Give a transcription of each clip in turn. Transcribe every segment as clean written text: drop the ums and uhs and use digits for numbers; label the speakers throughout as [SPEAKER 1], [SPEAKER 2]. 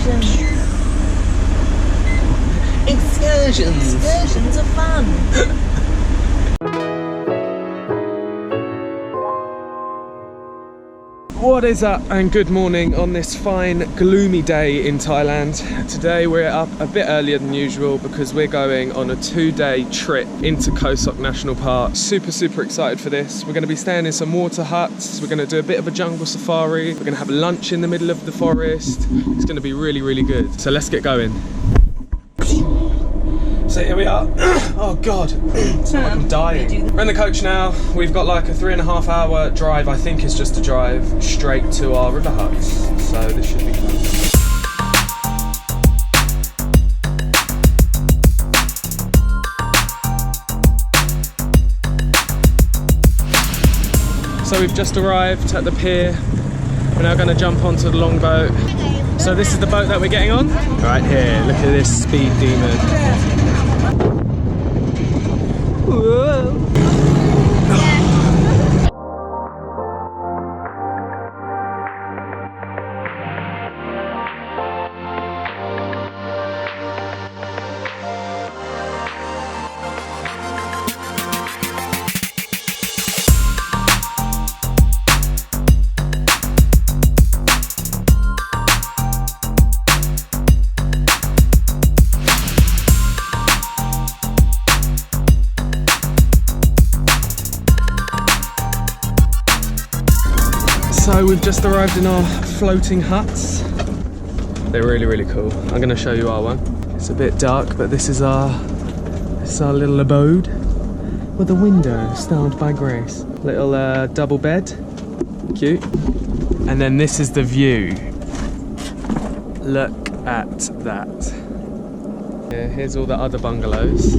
[SPEAKER 1] Excursions.
[SPEAKER 2] Excursions.
[SPEAKER 1] Excursions are fun.
[SPEAKER 2] What is up and good morning on this fine gloomy day in Thailand. Today we're up a bit earlier than usual because we're going on a 2-day trip into Khao Sok National Park. Super excited for this. We're going to be staying in some water huts. We're going to do a bit of a jungle safari. We're going to have lunch in the middle of the forest. It's going to be really good. So let's get going. So here we are. Oh God, it's like I'm dying. We're in the coach now. We've got like a 3.5 hour drive, I think is just a drive straight to our river huts. So this should be fun. So we've just arrived at the pier. We're now going to jump onto the longboat. So this is the boat that we're getting on. Right here, look at this speed demon. Whoa. So we've just arrived in our floating huts. They're really cool. I'm going to show you our one. It's a bit dark, but this is our little abode with a window styled by Grace. Little double bed, cute. And then this is the view. Look at that. Yeah, here's all the other bungalows.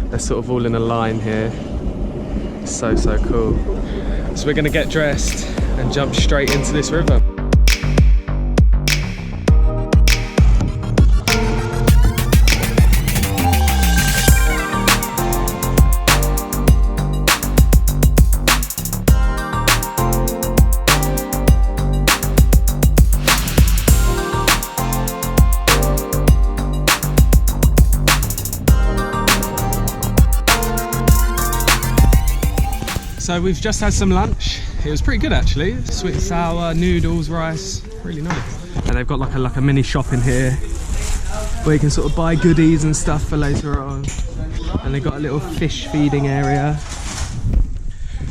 [SPEAKER 2] They're sort of all in a line here. So cool. So we're going to get dressed and jump straight into this river. So we've just had some lunch. It was pretty good actually. Sweet and sour, noodles, rice, really nice. And they've got like a mini shop in here where you can sort of buy goodies and stuff for later on. And they've got a little fish feeding area.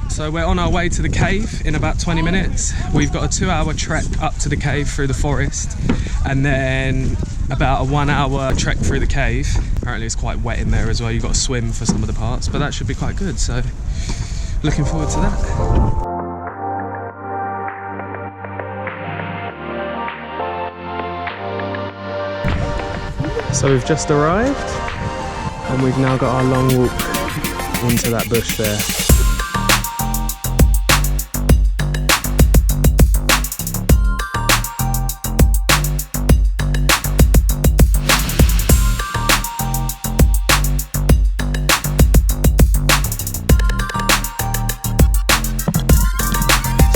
[SPEAKER 2] So we're on our way to the cave in about 20 minutes. We've got a 2-hour trek up to the cave through the forest and then about a 1-hour trek through the cave. Apparently it's quite wet in there as well. You've got to swim for some of the parts, but that should be quite good. So looking forward to that. So we've just arrived and we've now got our long walk into that bush there.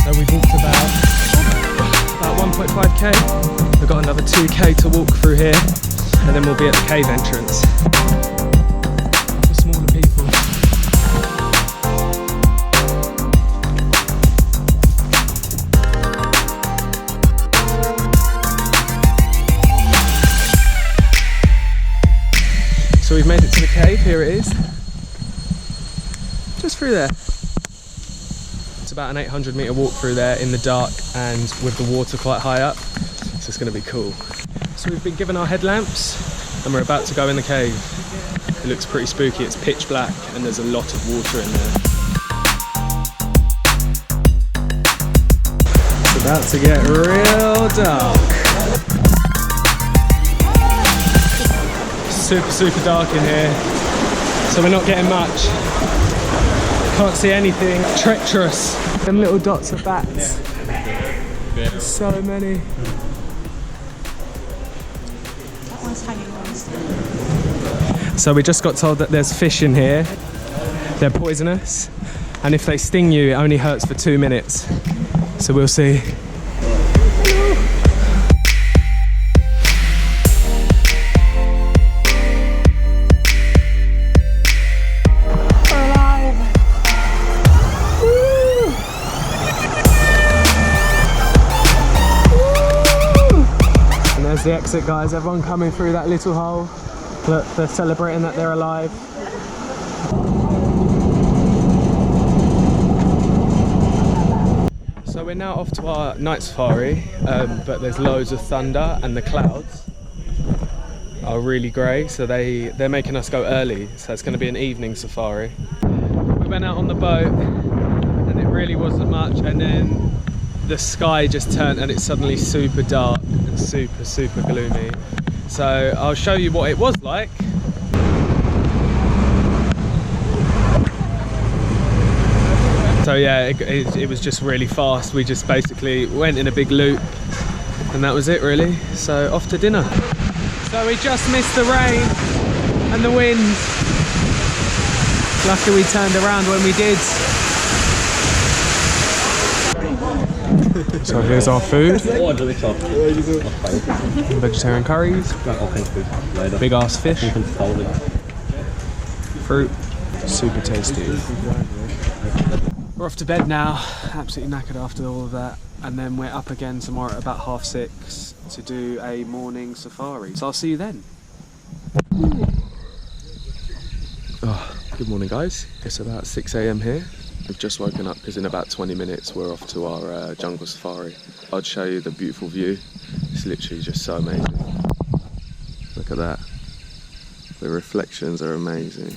[SPEAKER 2] So we've walked about 1.5k. We've got another 2k to walk through here. And then we'll be at the cave entrance. For smaller people. So we've made it to the cave, here it is. Just through there. It's about an 800 metre walk through there in the dark and with the water quite high up. So it's going to be cool. So we've been given our headlamps and we're about to go in the cave. It looks pretty spooky, it's pitch black and there's a lot of water in there. It's about to get real dark. Super dark in here, so we're not getting much. Can't see anything, treacherous. Them little dots of bats. So many. So we just got told that there's fish in here. They're poisonous, and if they sting you, it only hurts for 2 minutes. So we'll see. There's the exit, guys. Everyone coming through that little hole. Look, they're celebrating that they're alive. So we're now off to our night safari, but there's loads of thunder and the clouds are really grey, so they're making us go early, so it's going to be an evening safari. We went out on the boat and it really wasn't much, and then the sky just turned and it's suddenly super dark and super gloomy. So I'll show you what it was like. So yeah, it was just really fast. We just basically went in a big loop and that was it really. So off to dinner. So we just missed the rain and the wind. Lucky we turned around when we did. So here's our food. Vegetarian curries. Big ass fish. Fruit. Super tasty. We're off to bed now, absolutely knackered after all of that, and then we're up again tomorrow at about 6:30 to do a morning safari. So I'll see you then. Oh, good morning guys, it's about 6 AM here. We've just woken up because in about 20 minutes we're off to our jungle safari. I'll show you the beautiful view. It's literally just so amazing. Look at that. The reflections are amazing.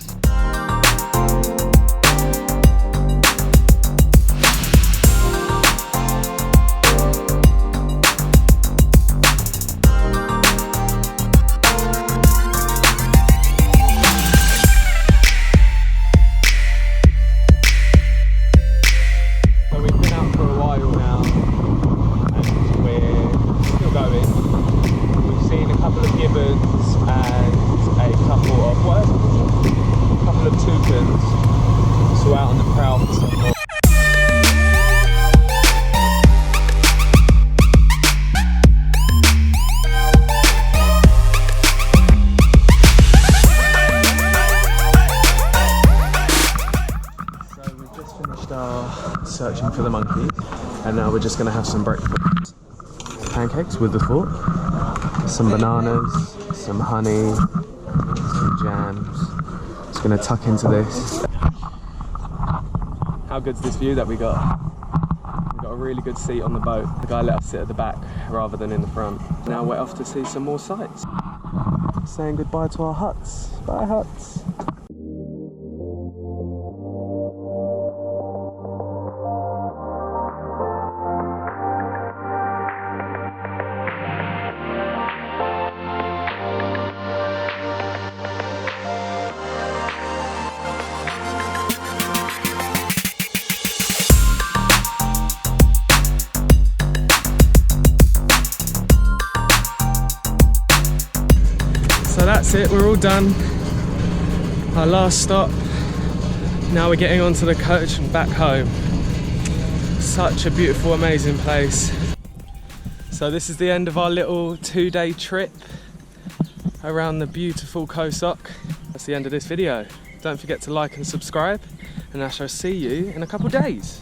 [SPEAKER 2] Searching for the monkeys, and now we're just going to have some breakfast. Pancakes with the fork, some bananas, some honey, some jams. Just going to tuck into this. How good's this view that we got? We've got a really good seat on the boat. The guy let us sit at the back rather than in the front. Now we're off to see some more sights. Saying goodbye to our huts. Bye huts. So that's it, we're all done. Our last stop. Now we're getting onto the coach and back home. Such a beautiful, amazing place. So this is the end of our little 2-day trip around the beautiful Khao Sok. That's the end of this video. Don't forget to like and subscribe, and I shall see you in a couple of days.